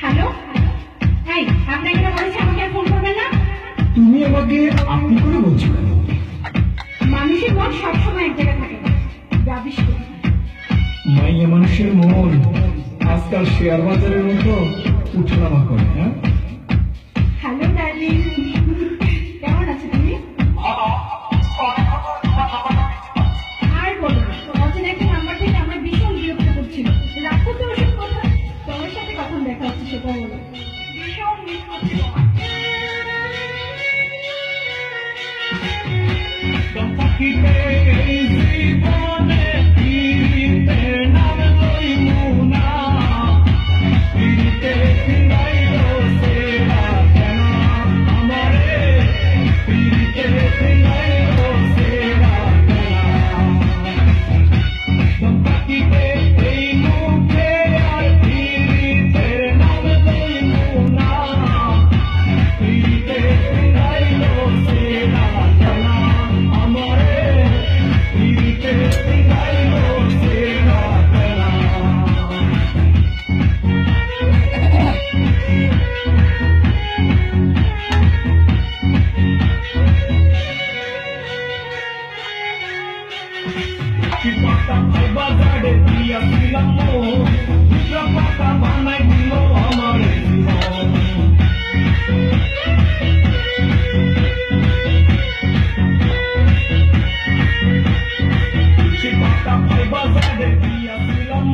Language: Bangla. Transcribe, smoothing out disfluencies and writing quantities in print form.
হ্যালো, এই আপনাকে না বলেছি আমাকে আর ফোন করবেন না। তুমি আমাকে আপনি করে বলছো কেন? মানুষের মন সবসময় এক জায়গায় থাকে না, যাবিস তো। মাইয়া মানুষের মন আজকাল শেয়ার বাজারের মতো উঠানামা করে। হ্যাঁ, হ্যালো ডার্লিং, কেমন আছো তুমি? আর বলো না, অচেনা একটা নাম্বার থেকে আমরা ভীষণ বিরক্ত করছিল। রাখো তো ওসব কথা, তোমার সাথে কখন দেখা হচ্ছে সেটা বলো। ভীষণ মিস করছি তোমার। বাজারে দিয়াছিলাম পাতা বানাই দিল আমার জীবন। পাতা বাজারে দিয়াছিলাম